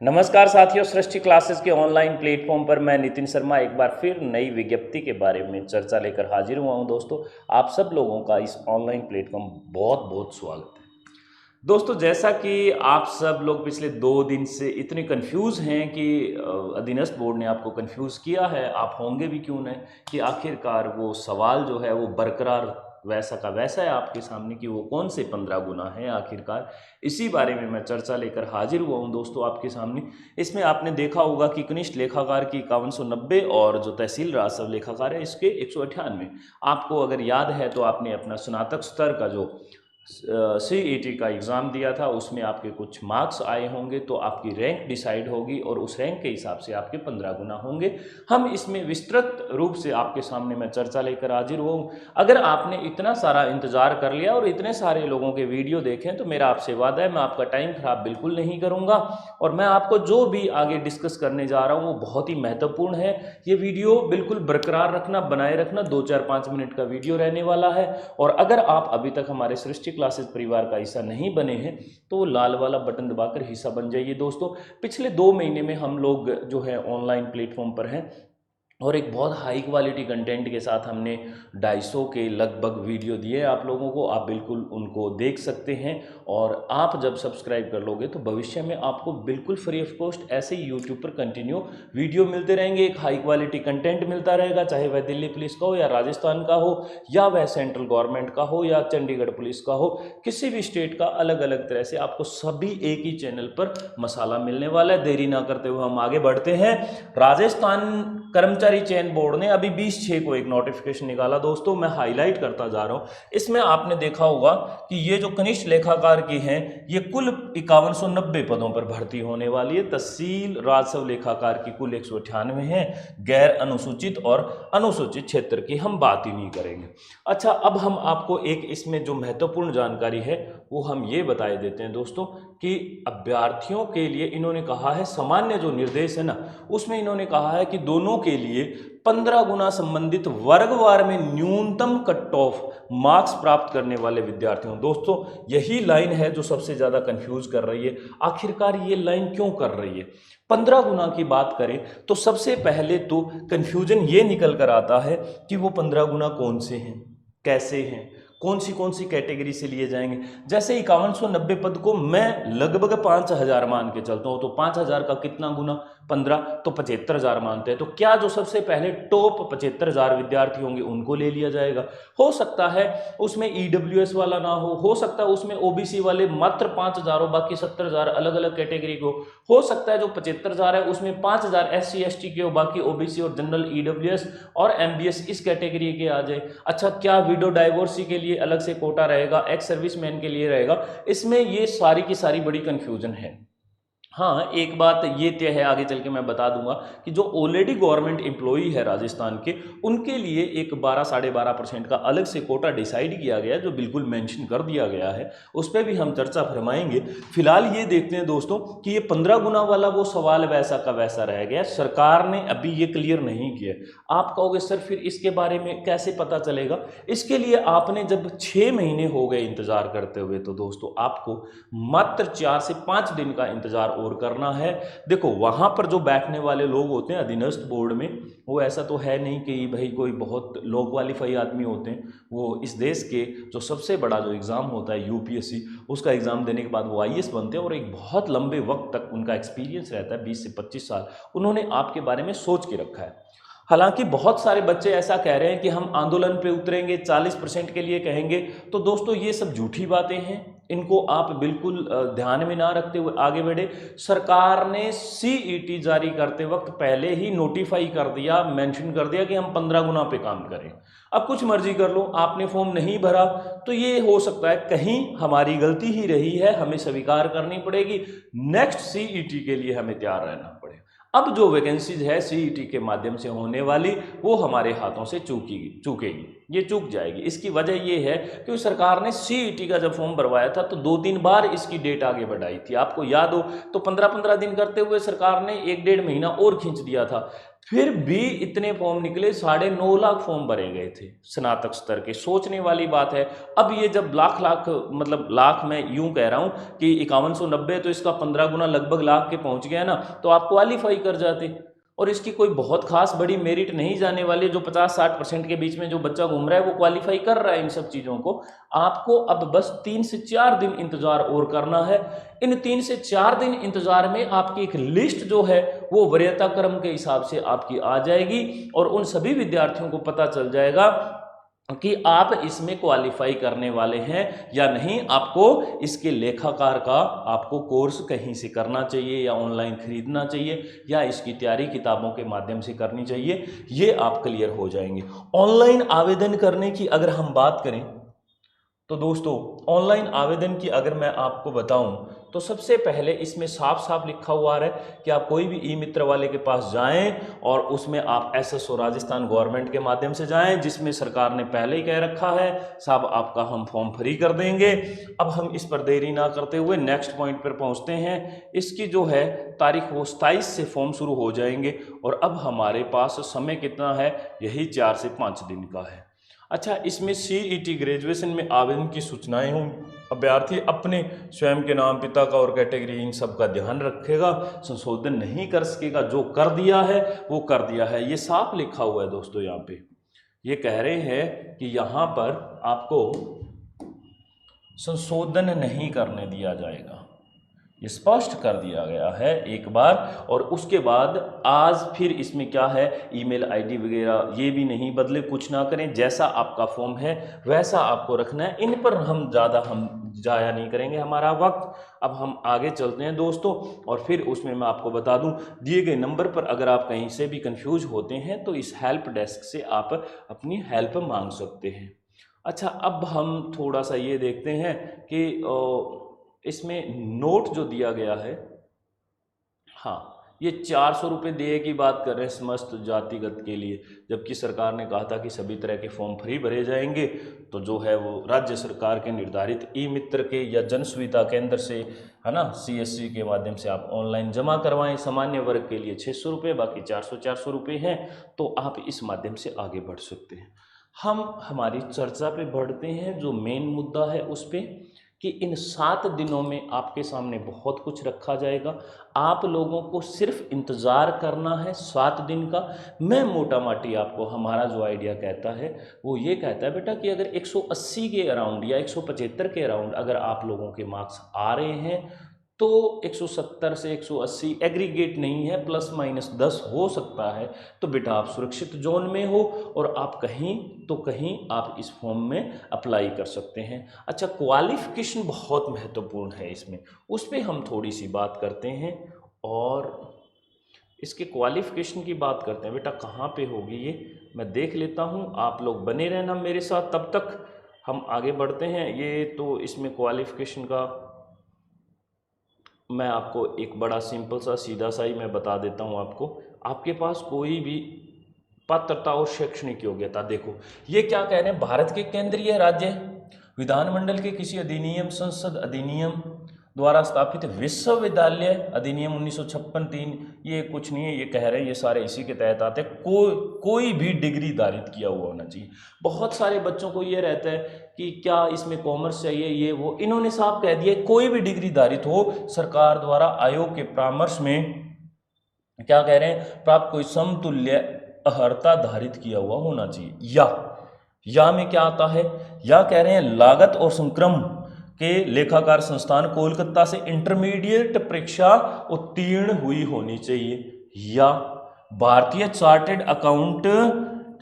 नमस्कार साथियों, सृष्टि क्लासेस के ऑनलाइन प्लेटफॉर्म पर मैं नितिन शर्मा एक बार फिर नई विज्ञप्ति के बारे में चर्चा लेकर हाजिर हुआ हूं। दोस्तों, आप सब लोगों का इस ऑनलाइन प्लेटफॉर्म बहुत बहुत स्वागत है। दोस्तों, जैसा कि आप सब लोग पिछले 2 दिन से इतने कंफ्यूज हैं कि अधीनस्थ बोर्ड ने आपको कंफ्यूज किया है, आप होंगे भी क्यों नहीं, कि आखिरकार वो सवाल जो है वो बरकरार वैसा का वैसा है आपके सामने कि वो कौन से 15 गुना हैं आखिरकार। इसी बारे में मैं चर्चा लेकर हाजिर हुआ हूं दोस्तों आपके सामने। इसमें आपने देखा होगा कि कनिष्ठ लेखाकार की 5190 और जो तहसील राजस्व लेखाकार है इसके 198। आपको अगर याद है तो आपने अपना स्नातक स्तर का जो CET का एग्ज़ाम दिया था, उसमें आपके कुछ मार्क्स आए होंगे, तो आपकी रैंक डिसाइड होगी और उस रैंक के हिसाब से आपके 15 गुना होंगे। हम इसमें विस्तृत रूप से आपके सामने मैं चर्चा लेकर हाजिर हुआ हूँ। अगर आपने इतना सारा इंतज़ार कर लिया और इतने सारे लोगों के वीडियो देखें तो मेरा आपसे वादा है, मैं आपका टाइम खराब बिल्कुल नहीं करूँगा और मैं आपको जो भी आगे डिस्कस करने जा रहा हूँ वो बहुत ही महत्वपूर्ण है। ये वीडियो बिल्कुल बरकरार रखना, बनाए रखना, 2-4-5 मिनट का वीडियो रहने वाला है। और अगर आप अभी तक हमारे सृष्टि क्लासेस परिवार का हिस्सा नहीं बने हैं तो वो लाल वाला बटन दबाकर हिस्सा बन जाइए। दोस्तों, पिछले 2 महीने में हम लोग जो है ऑनलाइन प्लेटफॉर्म पर हैं और एक बहुत हाई क्वालिटी कंटेंट के साथ हमने 250 के लगभग वीडियो दिए आप लोगों को। आप बिल्कुल उनको देख सकते हैं और आप जब सब्सक्राइब कर लोगे तो भविष्य में आपको बिल्कुल फ्री ऑफ कॉस्ट ऐसे ही यूट्यूब पर कंटिन्यू वीडियो मिलते रहेंगे। एक हाई क्वालिटी कंटेंट मिलता रहेगा, चाहे वह दिल्ली पुलिस का हो या राजस्थान का हो या वह सेंट्रल गवर्नमेंट का हो या चंडीगढ़ पुलिस का हो, किसी भी स्टेट का अलग अलग तरह से आपको सभी एक ही चैनल पर मसाला मिलने वाला है। देरी ना करते हुए हम आगे बढ़ते हैं। राजस्थान कर्मचारी चयन बोर्ड ने अभी 20/6 को एक नोटिफिकेशन निकाला। दोस्तों, मैं हाईलाइट करता जा रहा हूं। इसमें आपने देखा होगा कि ये जो कनिष्ठ लेखाकार की हैं, ये कुल 5190 पदों पर भर्ती होने वाली है। तहसील राजस्व लेखाकार की कुल 198 है। गैर अनुसूचित और अनुसूचित क्षेत्र की हम बात ही नहीं करेंगे। अच्छा, अब हम आपको एक इसमें जो महत्वपूर्ण जानकारी है वो हम ये बताए देते हैं दोस्तों कि अभ्यर्थियों के लिए इन्होंने कहा है, सामान्य जो निर्देश है ना, उसमें इन्होंने कहा है कि दोनों के लिए 15 गुना संबंधित वर्गवार में न्यूनतम कट ऑफ मार्क्स प्राप्त करने वाले विद्यार्थियों। दोस्तों, यही लाइन है जो सबसे ज्यादा कंफ्यूज कर रही है। आखिरकार ये लाइन क्यों कर रही है? 15 गुना की बात करें तो सबसे पहले तो कंफ्यूजन ये निकल कर आता है कि वो 15 गुना कौन से हैं, कैसे हैं, कौन सी कैटेगरी से लिए जाएंगे। जैसे 5190 पद को मैं लगभग 5000 मान के चलता हूं, तो 5000 का कितना गुना 15, तो 75,000 मानते हैं। तो क्या जो सबसे पहले टॉप 75,000 विद्यार्थी होंगे उनको ले लिया जाएगा? हो सकता है उसमें EWS वाला ना हो सकता है उसमें OBC वाले मात्र 5,000 हो, बाकी 70,000 अलग अलग कैटेगरी को। हो सकता है जो 75,000 है उसमें 5,000 SC ST के हो, बाकी OBC और जनरल EWS और MBS इस कैटेगरी के आ जाए। अच्छा, क्या विडो डाइवोर्सी के लिए अलग से कोटा रहेगा, एक्स सर्विसमैन के लिए रहेगा? इसमें ये सारी की सारी बड़ी कंफ्यूजन है। हाँ, एक बात ये तय है, आगे चल के मैं बता दूंगा कि जो ऑलरेडी गवर्नमेंट एम्प्लॉई है राजस्थान के, उनके लिए एक 12-12.5% का अलग से कोटा डिसाइड किया गया, जो बिल्कुल मेंशन कर दिया गया है। उस पर भी हम चर्चा फरमाएंगे। फिलहाल ये देखते हैं दोस्तों कि ये 15 गुना वाला वो सवाल वैसा का वैसा रह गया, सरकार ने अभी ये क्लियर नहीं किया। आप कहोगे सर फिर इसके बारे में कैसे पता चलेगा? इसके लिए आपने जब 6 महीने हो गए इंतजार करते हुए, तो दोस्तों आपको मात्र 4 से 5 दिन का इंतजार और करना है। देखो, वहां पर जो बैठने वाले लोग होते हैं अधीनस्थ बोर्ड में, वो ऐसा तो है नहीं कि भाई कोई बहुत लो क्वालिफाई आदमी होते हैं। वो इस देश के जो सबसे बड़ा जो एग्ज़ाम होता है UPSC, उसका एग्ज़ाम देने के बाद वो IAS बनते हैं और एक बहुत लंबे वक्त तक उनका एक्सपीरियंस रहता है, 20 से 25 साल। उन्होंने आपके बारे में सोच के रखा है। हालांकि बहुत सारे बच्चे ऐसा कह रहे हैं कि हम आंदोलन पे उतरेंगे, 40% के लिए कहेंगे। तो दोस्तों, ये सब झूठी बातें हैं, इनको आप बिल्कुल ध्यान में ना रखते हुए आगे बढ़े। सरकार ने CET जारी करते वक्त पहले ही नोटिफाई कर दिया, मेंशन कर दिया कि हम 15 गुना पे काम करें। अब कुछ मर्जी कर लो, आपने फॉर्म नहीं भरा तो ये हो सकता है कहीं हमारी गलती ही रही है, हमें स्वीकार करनी पड़ेगी। नेक्स्ट CET के लिए हमें तैयार रहना पड़ेगा। अब जो वैकेंसीज है CET के माध्यम से होने वाली, वो हमारे हाथों से चूकेगी, ये चूक जाएगी। इसकी वजह ये है कि सरकार ने CET का जब फॉर्म भरवाया था तो 2-3 बार इसकी डेट आगे बढ़ाई थी। आपको याद हो तो 15-15 दिन करते हुए सरकार ने 1-1.5 महीना और खींच दिया था। फिर भी इतने फॉर्म निकले, 9.5 लाख फॉर्म भरे गए थे स्नातक स्तर के। सोचने वाली बात है। अब ये जब लाख लाख, मतलब लाख, मैं यूं कह रहा हूं कि 5190, तो इसका 15 गुना लगभग लाख के पहुंच गया ना, तो आप क्वालिफाई कर जाते। और इसकी कोई बहुत खास बड़ी मेरिट नहीं जाने वाली, जो 50-60% के बीच में जो बच्चा घूम रहा है वो क्वालिफाई कर रहा है इन सब चीज़ों को। आपको अब बस 3 से 4 दिन इंतजार और करना है। इन 3 से 4 दिन इंतजार में आपकी एक लिस्ट जो है वो वरीयता क्रम के हिसाब से आपकी आ जाएगी, और उन सभी विद्यार्थियों को पता चल जाएगा कि आप इसमें क्वालिफाई करने वाले हैं या नहीं। आपको इसके लेखाकार का आपको कोर्स कहीं से करना चाहिए, या ऑनलाइन खरीदना चाहिए, या इसकी तैयारी किताबों के माध्यम से करनी चाहिए, ये आप क्लियर हो जाएंगे। ऑनलाइन आवेदन करने की अगर हम बात करें तो दोस्तों, ऑनलाइन आवेदन की अगर मैं आपको बताऊं तो सबसे पहले इसमें साफ साफ लिखा हुआ है कि आप कोई भी ई मित्र वाले के पास जाएं, और उसमें आप एसएसओ राजस्थान गवर्नमेंट के माध्यम से जाएं, जिसमें सरकार ने पहले ही कह रखा है साहब आपका हम फॉर्म फ्री कर देंगे। अब हम इस पर देरी ना करते हुए नेक्स्ट पॉइंट पर पहुंचते हैं। इसकी जो है तारीख वो 27 से फॉर्म शुरू हो जाएंगे, और अब हमारे पास समय कितना है, यही 4 से 5 दिन का है। अच्छा, इसमें सीईटी ग्रेजुएशन में आवेदन की सूचनाएं हों। अभ्यर्थी अपने स्वयं के नाम, पिता का और कैटेगरी, इन सब का ध्यान रखेगा, संशोधन नहीं कर सकेगा। जो कर दिया है वो कर दिया है, ये साफ लिखा हुआ है दोस्तों। यहाँ पे ये कह रहे हैं कि यहाँ पर आपको संशोधन नहीं करने दिया जाएगा, ये स्पष्ट कर दिया गया है एक बार। और उसके बाद आज फिर इसमें क्या है, ईमेल आईडी वगैरह ये भी नहीं बदले, कुछ ना करें, जैसा आपका फॉर्म है वैसा आपको रखना है। इन पर हम जाया नहीं करेंगे हमारा वक्त। अब हम आगे चलते हैं दोस्तों, और फिर उसमें मैं आपको बता दूं, दिए गए नंबर पर अगर आप कहीं से भी कंफ्यूज होते हैं तो इस हेल्प डेस्क से आप अपनी हेल्प मांग सकते हैं। अच्छा, अब हम थोड़ा सा ये देखते हैं कि इसमें नोट जो दिया गया है, हाँ, ये 400 रुपये देय की बात कर रहे हैं समस्त जातिगत के लिए, जबकि सरकार ने कहा था कि सभी तरह के फॉर्म फ्री भरे जाएंगे। तो जो है वो राज्य सरकार के निर्धारित ई मित्र के या जन सुविधा केंद्र से, है ना, सीएससी के माध्यम से आप ऑनलाइन जमा करवाएं। सामान्य वर्ग के लिए 600 रुपये, बाकी 400 रुपये हैं। तो आप इस माध्यम से आगे बढ़ सकते हैं। हम हमारी चर्चा पे बढ़ते हैं, जो मेन मुद्दा है उस पर, कि इन 7 दिनों में आपके सामने बहुत कुछ रखा जाएगा। आप लोगों को सिर्फ इंतज़ार करना है 7 दिन का। मैं मोटा माटी आपको हमारा जो आइडिया कहता है वो ये कहता है बेटा कि अगर 180 के अराउंड या 175 के अराउंड अगर आप लोगों के मार्क्स आ रहे हैं तो 170 से 180 एग्रीगेट नहीं है, प्लस माइनस 10 हो सकता है। तो बेटा आप सुरक्षित जोन में हो, और आप कहीं तो कहीं आप इस फॉर्म में अप्लाई कर सकते हैं। अच्छा, क्वालिफिकेशन बहुत महत्वपूर्ण है इसमें, उस पर हम थोड़ी सी बात करते हैं। और इसके क्वालिफिकेशन की बात करते हैं। बेटा कहाँ पे होगी ये मैं देख लेता हूँ, आप लोग बने रहना मेरे साथ, तब तक हम आगे बढ़ते हैं। ये तो इसमें क्वालिफिकेशन का मैं आपको एक बड़ा सिंपल सा सीधा सा ही मैं बता देता हूँ आपको। आपके पास कोई भी पात्रता और शैक्षणिक योग्यता, देखो ये क्या कह रहे हैं, भारत के केंद्रीय राज्य विधानमंडल के किसी अधिनियम, संसद अधिनियम द्वारा स्थापित विश्वविद्यालय अधिनियम 1956-3, ये कुछ नहीं है, ये कह रहे हैं ये सारे इसी के तहत आते हैं। कोई भी डिग्री धारित किया हुआ होना चाहिए। बहुत सारे बच्चों को ये रहता है कि क्या इसमें कॉमर्स चाहिए, ये वो, इन्होंने साफ कह दिया कोई भी डिग्री धारित हो, सरकार द्वारा आयोग के परामर्श में क्या कह रहे हैं, प्राप्त कोई समतुल्य अर्हता धारित किया हुआ होना चाहिए। या में क्या आता है, या कह रहे हैं लागत और संक्रम के लेखाकार संस्थान कोलकाता से इंटरमीडिएट परीक्षा उत्तीर्ण हुई होनी चाहिए, या भारतीय चार्टेड अकाउंट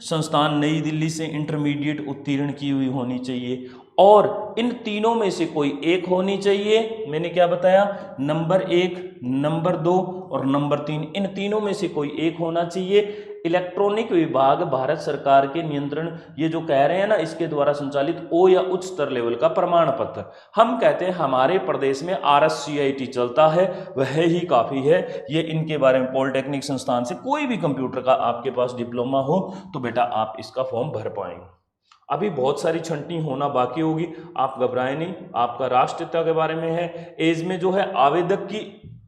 संस्थान नई दिल्ली से इंटरमीडिएट उत्तीर्ण की हुई होनी चाहिए। और इन तीनों में से कोई एक होनी चाहिए। मैंने क्या बताया, नंबर 1, नंबर 2 और नंबर 3, इन तीनों में से कोई एक होना चाहिए। इलेक्ट्रॉनिक विभाग भारत सरकार के नियंत्रण, ये जो कह रहे हैं ना, इसके द्वारा संचालित ओ या उच्च स्तर लेवल का प्रमाण पत्र। हम कहते हैं हमारे प्रदेश में RSCIT चलता है, वह ही काफ़ी है। ये इनके बारे में पॉलिटेक्निक संस्थान से कोई भी कंप्यूटर का आपके पास डिप्लोमा हो तो बेटा आप इसका फॉर्म भर पाएंगे। अभी बहुत सारी छंटनी होना बाकी होगी, आप घबराएं नहीं। आपका राष्ट्रीयता के बारे में है, एज में जो है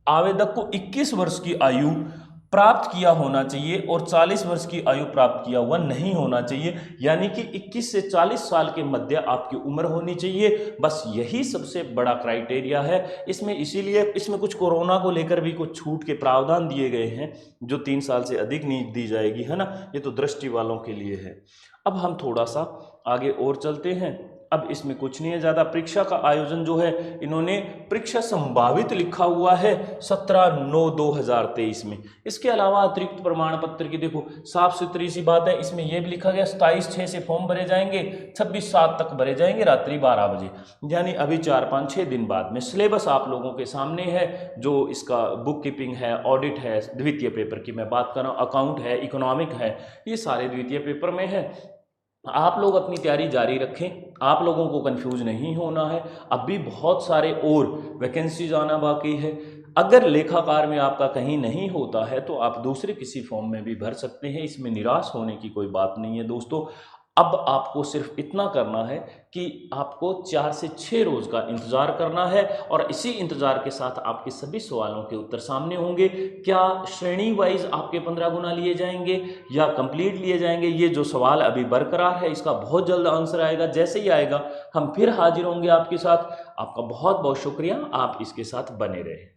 आवेदक को 21 वर्ष की आयु प्राप्त किया होना चाहिए और 40 वर्ष की आयु प्राप्त किया हुआ नहीं होना चाहिए, यानी कि 21 से 40 साल के मध्य आपकी उम्र होनी चाहिए। बस यही सबसे बड़ा क्राइटेरिया है इसमें। इसीलिए इसमें कुछ कोरोना को लेकर भी कुछ छूट के प्रावधान दिए गए हैं, जो 3 साल से अधिक नहीं दी जाएगी, है ना। ये तो दृष्टि वालों के लिए है। अब हम थोड़ा सा आगे और चलते हैं। अब इसमें कुछ नहीं है ज़्यादा। परीक्षा का आयोजन जो है, इन्होंने परीक्षा संभावित लिखा हुआ है 17/9/2023 में। इसके अलावा अतिरिक्त प्रमाण पत्र की देखो साफ सुथरी सी बात है, इसमें यह भी लिखा गया 27/6 से फॉर्म भरे जाएंगे, 26/7 तक भरे जाएंगे रात्रि 12 बजे, यानी अभी 4-5-6 दिन बाद में। सिलेबस आप लोगों के सामने है, जो इसका बुक कीपिंग है, ऑडिट है, द्वितीय पेपर की मैं बात कर रहा हूँ, अकाउंट है, इकोनॉमिक है, ये सारे द्वितीय पेपर में है। आप लोग अपनी तैयारी जारी रखें, आप लोगों को कंफ्यूज नहीं होना है। अब भी बहुत सारे और वैकेंसीज आना बाकी है। अगर लेखाकार में आपका कहीं नहीं होता है तो आप दूसरे किसी फॉर्म में भी भर सकते हैं, इसमें निराश होने की कोई बात नहीं है दोस्तों। अब आपको सिर्फ इतना करना है कि आपको 4 से 6 रोज़ का इंतज़ार करना है, और इसी इंतज़ार के साथ आपके सभी सवालों के उत्तर सामने होंगे। क्या श्रेणी वाइज आपके 15 गुना लिए जाएंगे या कंप्लीट लिए जाएंगे, ये जो सवाल अभी बरकरार है, इसका बहुत जल्द आंसर आएगा। जैसे ही आएगा हम फिर हाजिर होंगे आपके साथ। आपका बहुत बहुत शुक्रिया, आप इसके साथ बने रहे।